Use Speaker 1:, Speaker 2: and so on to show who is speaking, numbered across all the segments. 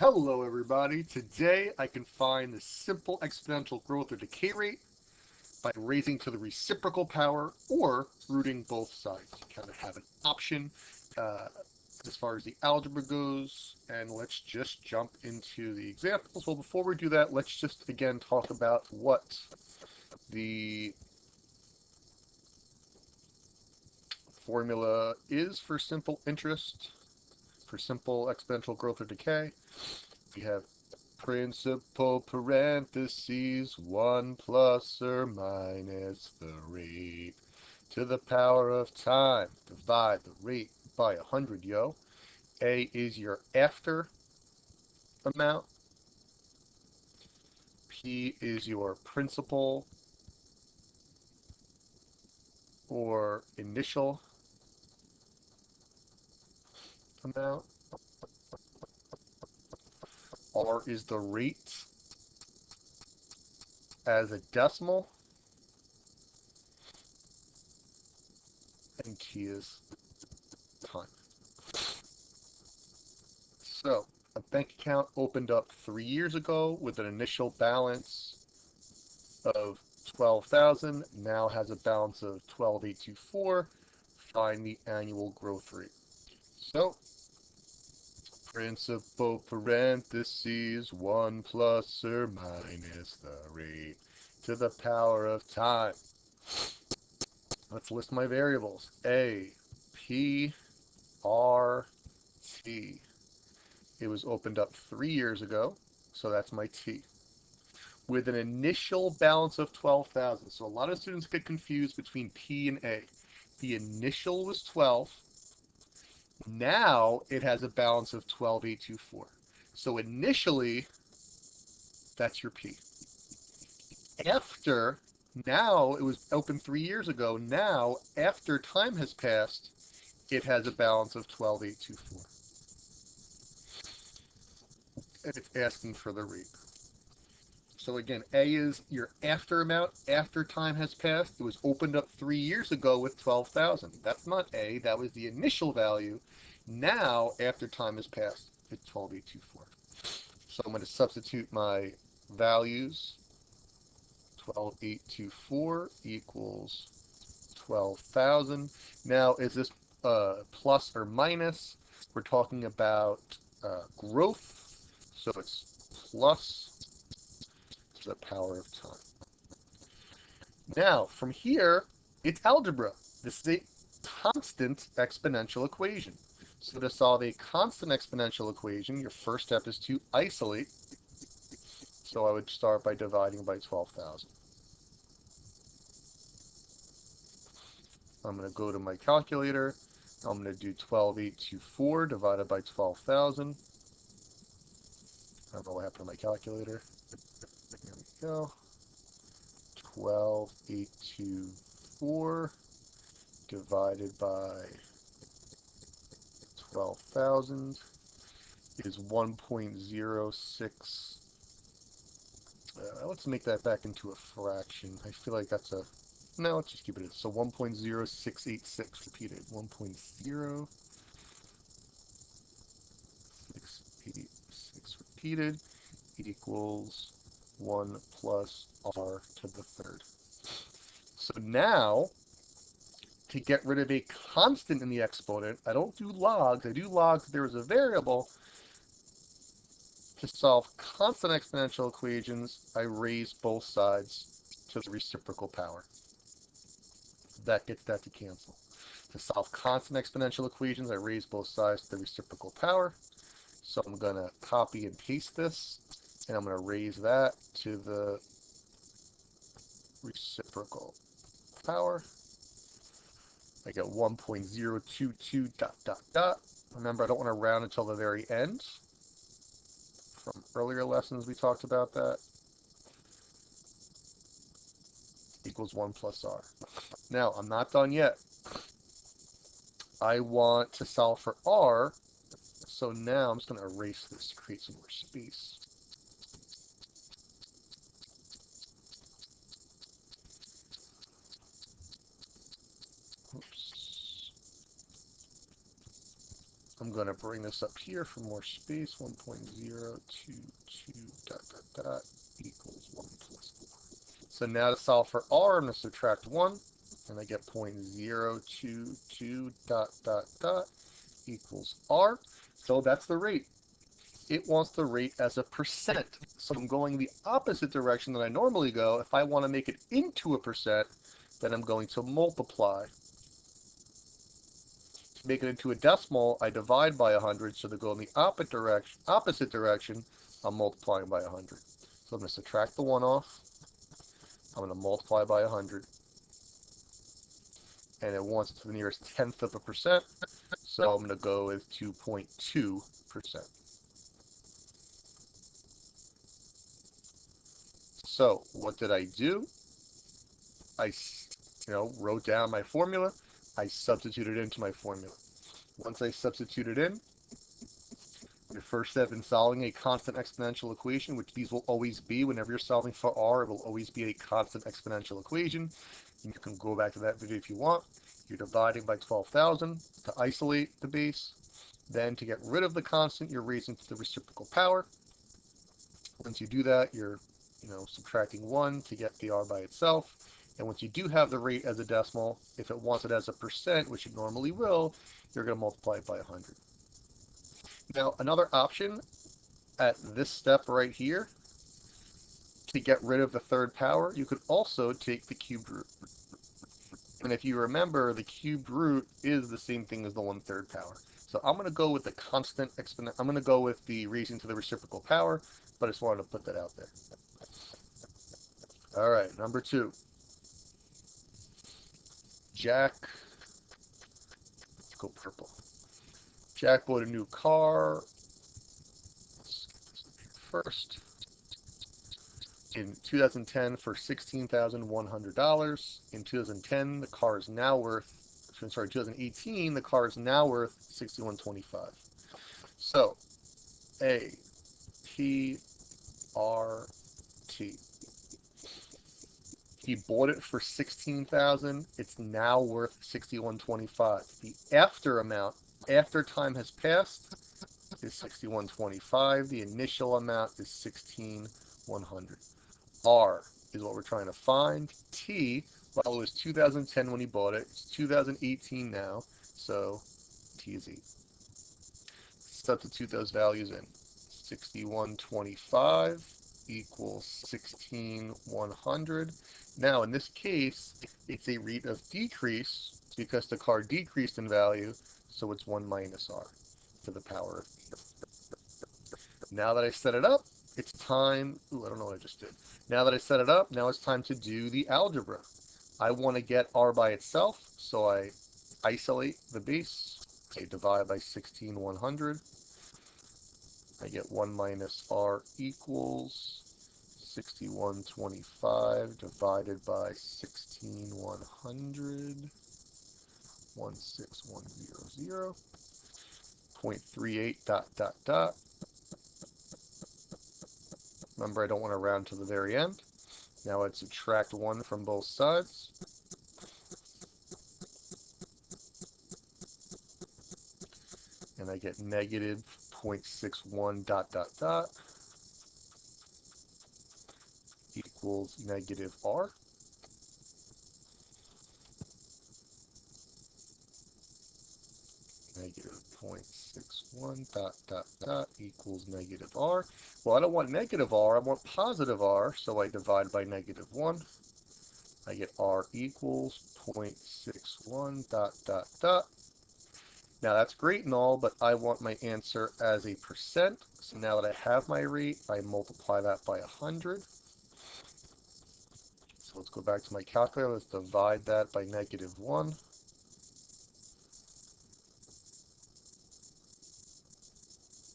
Speaker 1: Hello everybody, today I can find the simple exponential growth or decay rate by raising to the reciprocal power or rooting both sides. You kind of have an option uh, as far as the algebra goes, and let's just jump into the examples. Well, before we do that, let's just again talk about what the formula is for simple interest, for simple exponential growth or decay. We have principal parentheses 1 plus or minus the rate to the power of time. Divide the rate by 100, yo. A is your after amount. P is your principal or initial amount. R is the rate as a decimal. And T is time. So, a bank account opened up 3 years ago with an initial balance of 12,000, now has a balance of 12,824. Find the annual growth rate. So, principal parentheses 1 plus or minus the rate to the power of time. Let's list my variables. A, P, R, T. It was opened up 3 years ago, so that's my T. With an initial balance of 12,000. So a lot of students get confused between P and A. The initial was 12. Now it has a balance of 12,824. So initially, that's your P. After, now it was open 3 years ago. Now, after time has passed, it has a balance of 12,824. And it's asking for the rate. So again, A is your after amount after time has passed. It was opened up 3 years ago with 12,000. That's not A. That was the initial value. Now, after time has passed, it's 12,824. So I'm going to substitute my values. 12,824 equals 12,000. Now, is this plus or minus? We're talking about growth. So it's plus to the power of time. Now, from here, it's algebra. This is a constant exponential equation. So to solve a constant exponential equation, your first step is to isolate. So I would start by dividing by 12,000. I'm going to go to my calculator. I'm going to do 12,824 divided by 12,000. I don't know what happened to my calculator. There we go. 12,824 divided by 12,000 is 1.06. Let's make that back into a fraction. I feel like that's a... No, let's just keep it as. So 1.0686 repeated. 1.0686 repeated equals 1 plus r to the third. So now, to get rid of a constant in the exponent, I don't do logs. I do logs if there is a variable. To solve constant exponential equations, I raise both sides to the reciprocal power. That gets that to cancel. To solve constant exponential equations, I raise both sides to the reciprocal power. So I'm going to copy and paste this, and I'm going to raise that to the reciprocal power. I get 1.022 dot dot dot. Remember, I don't want to round until the very end. From earlier lessons, we talked about that. Equals 1 plus r. Now, I'm not done yet. I want to solve for r, so now I'm just going to erase this to create some more space. Oops. I'm going to bring this up here for more space. 1.022 dot dot dot equals 1 plus r. So now to solve for r, I'm going to subtract 1, and I get 0.022 dot dot dot equals r. So that's the rate. It wants the rate as a percent. So I'm going the opposite direction that I normally go. If I want to make it into a percent, then I'm going to multiply. To make it into a decimal, I divide by 100. So to go in the opposite direction, I'm multiplying by 100. So I'm going to subtract the 1 off. I'm going to multiply by 100. And it wants to the nearest tenth of a percent. So I'm going to go with 2.2%. So what did I do? I wrote down my formula. I substituted into my formula. Once I substituted in, your first step in solving a constant exponential equation, which these will always be whenever you're solving for r, it will always be a constant exponential equation. And you can go back to that video if you want. You're dividing by 12,000 to isolate the base. Then to get rid of the constant, you're raising to the reciprocal power. Once you do that, you're subtracting 1 to get the r by itself. And once you do have the rate as a decimal, if it wants it as a percent, which it normally will, you're going to multiply it by 100. Now, another option at this step right here, to get rid of the third power, you could also take the cubed root. And if you remember, the cubed root is the same thing as the 1/3 power. So I'm going to go with the constant exponent. I'm going to go with the raising to the reciprocal power, but I just wanted to put that out there. All right, number 2. Jack, let's go purple. Jack bought a new car. Let's get this up here first. In 2010 for $16,100. In 2010, the car is now worth, 2018, the car is now worth $61,25. So, A, P, R, T. He bought it for $16,000. It's now worth $61,25. The after amount, after time has passed, is $61,25. The initial amount is $16,100. R is what we're trying to find. T, well, it was 2010 when he bought it. It's 2018 now, so T is 8. Substitute those values in. 6125 equals 16,100. Now, in this case, it's a rate of decrease because the car decreased in value, so it's 1 minus r to the power of e. Now that I set it up, it's time. I don't know what I just did. Now that I set it up, now it's time to do the algebra. I want to get r by itself, so I isolate the base. I divide by 16,100. I get 1 minus r equals 6125 divided by 16,100. 16100. 0.38 dot dot dot. Remember, I don't want to round to the very end. Now I'd subtract 1 from both sides. And I get negative 0.61 dot dot dot equals negative r. Negative 0.61 dot dot dot equals negative r. Well, I don't want negative r, I want positive r, so I divide by negative 1. I get r equals 0.61 dot dot dot. Now that's great and all, but I want my answer as a percent. So now that I have my rate, I multiply that by 100. So let's go back to my calculator. Let's divide that by negative 1.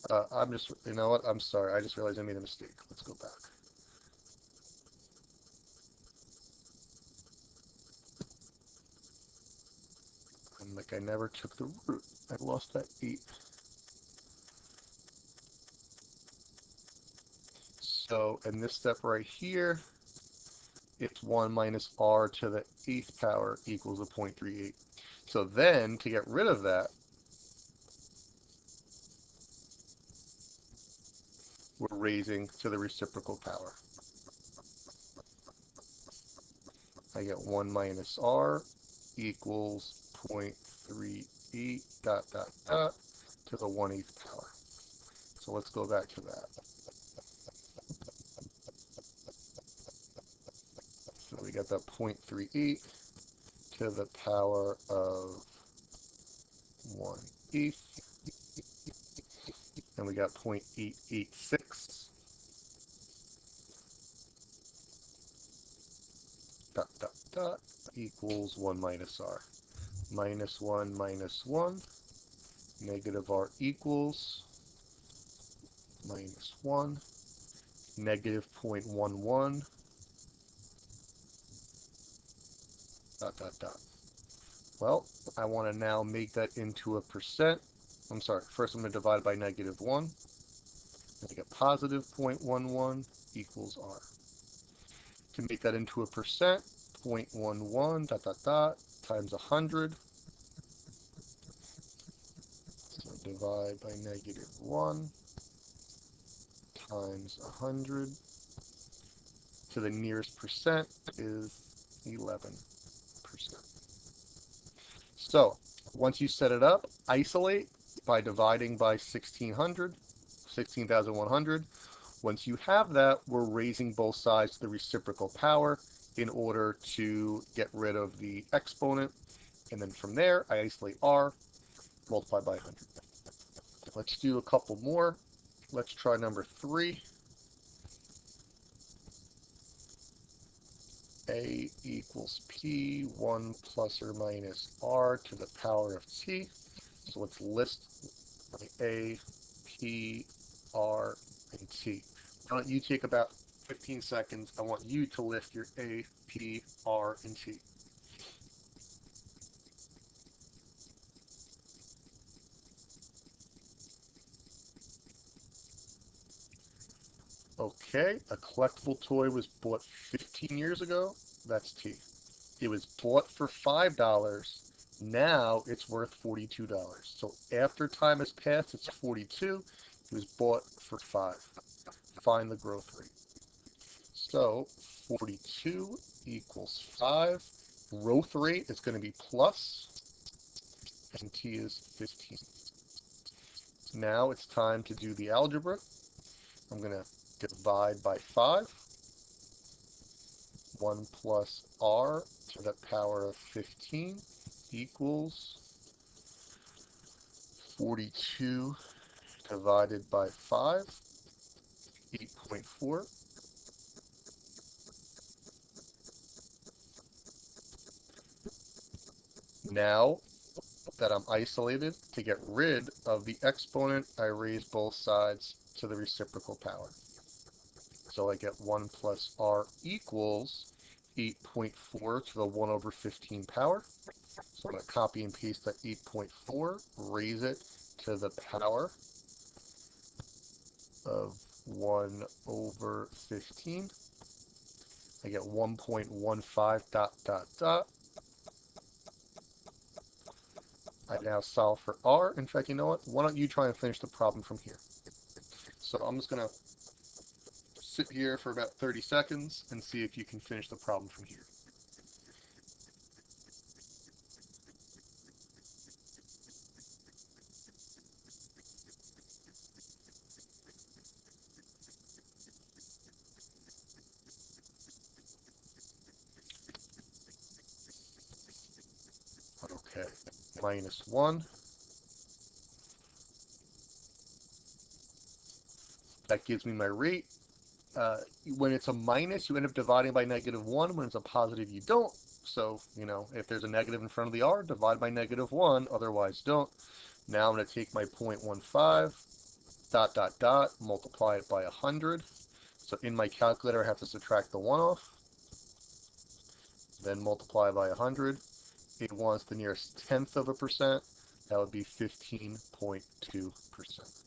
Speaker 1: You know what? I'm sorry. I just realized I made a mistake. Let's go back. I'm like, I never took the root. I lost that 8. So in this step right here, it's 1 minus r to the 8th power equals a 0.38. So then, to get rid of that, we're raising to the reciprocal power. I get 1 minus r equals 0.38 dot dot dot to the 1/8 power. So let's go back to that. So we got that 0.38 to the power of 1/8, and we got 0.886 dot dot dot equals 1 minus r. Minus 1 minus 1, negative r equals minus 1, negative 0.11 dot dot dot. Well, I want to now make that into a percent. I'm sorry, first I'm going to divide by negative 1. And I get positive 0.11 equals r. To make that into a percent, 0.11 dot dot dot times 100. So divide by negative 1 times 100 to the nearest percent is 11%. So once you set it up, isolate by dividing by 16,100. Once you have that, we're raising both sides to the reciprocal power in order to get rid of the exponent. And then from there, I isolate r, multiply by 100. Let's do a couple more. Let's try number 3. A equals p, 1 plus or minus r to the power of t. So let's list my a, p, r, and t. Why don't you take about 15 seconds. I want you to list your a, p, r, and t. Okay, a collectible toy was bought 15 years ago. That's T. It was bought for $5. Now it's worth $42. So after time has passed, it's 42. It was bought for 5. Find the growth rate. So 42 equals 5. Growth rate is going to be plus, and T is 15. Now it's time to do the algebra. I'm going to divide by 5. 1 plus r to the power of 15 equals 42 divided by 5, 8.4. Now that I'm isolated, to get rid of the exponent, I raise both sides to the reciprocal power. So I get 1 plus r equals 8.4 to the 1 over 15 power. So I'm going to copy and paste that 8.4, raise it to the power of 1 over 15. I get 1.15 dot dot dot. I now solve for r. In fact, you know what? Why don't you try and finish the problem from here? So I'm just going to sit here for about 30 seconds and see if you can finish the problem from here. Okay, minus 1. That gives me my rate. When it's a minus, you end up dividing by negative 1. When it's a positive, you don't. So, if there's a negative in front of the r, divide by negative 1. Otherwise, don't. Now I'm going to take my 0.15, dot, dot, dot, multiply it by 100. So in my calculator, I have to subtract the 1 off. Then multiply by 100. It wants the nearest tenth of a percent. That would be 15.2%.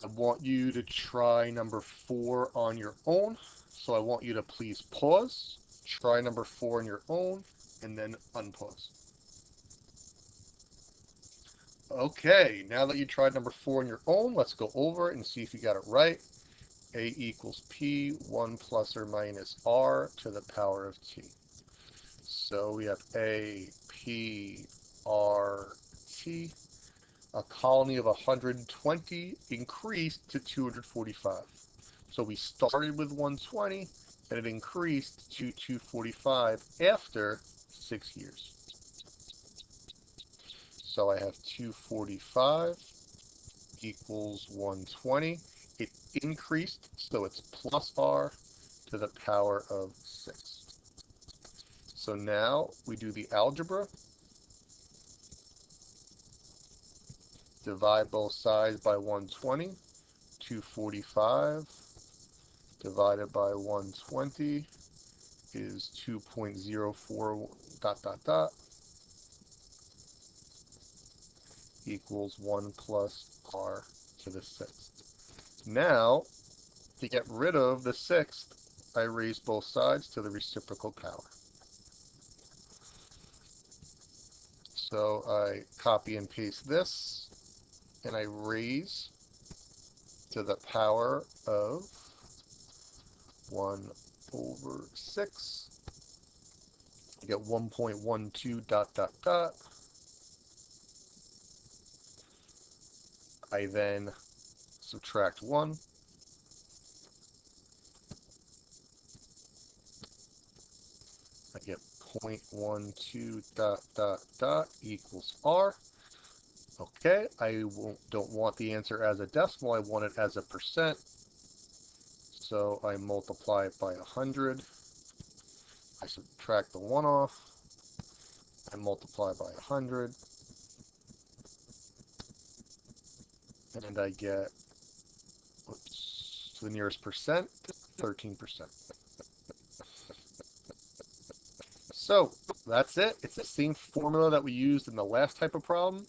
Speaker 1: I want you to try number 4 on your own. So I want you to please pause, try number 4 on your own, and then unpause. Okay, now that you tried number 4 on your own, let's go over it and see if you got it right. A equals P, 1 plus or minus R to the power of T. So we have A, P, R, T. A colony of 120 increased to 245. So we started with 120, and it increased to 245 after 6 years. So I have 245 equals 120. It increased, so it's plus R to the power of 6. So now we do the algebra. Divide both sides by 120. 245 divided by 120 is 2.04 dot dot dot equals 1 plus R to the 6th. Now, to get rid of the 6th, I raise both sides to the reciprocal power. So I copy and paste this, and I raise to the power of 1 over 6. I get 1.12 dot dot dot. I then subtract 1. I get 0.12 dot dot dot equals R. Okay, I don't want the answer as a decimal, I want it as a percent. So I multiply it by 100. I subtract the 1 off. I multiply by 100. And I get, to the nearest percent, 13%. So that's it. It's the same formula that we used in the last type of problem.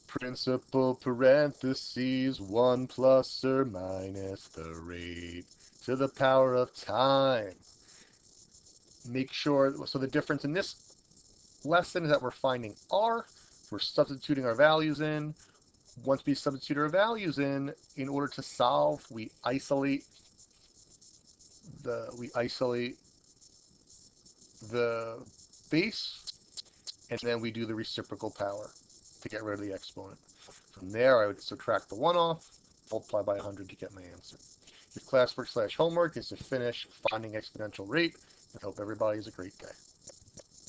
Speaker 1: Principal parentheses 1 plus or minus the rate to the power of time. Make sure, so the difference in this lesson is that we're finding R, we're substituting our values in. Once we substitute our values in order to solve, we isolate the base, and then we do the reciprocal power to get rid of the exponent. From there, I would subtract the 1 off, multiply by 100 to get my answer. Your classwork/homework is to finish finding exponential rate. I hope everybody has a great day.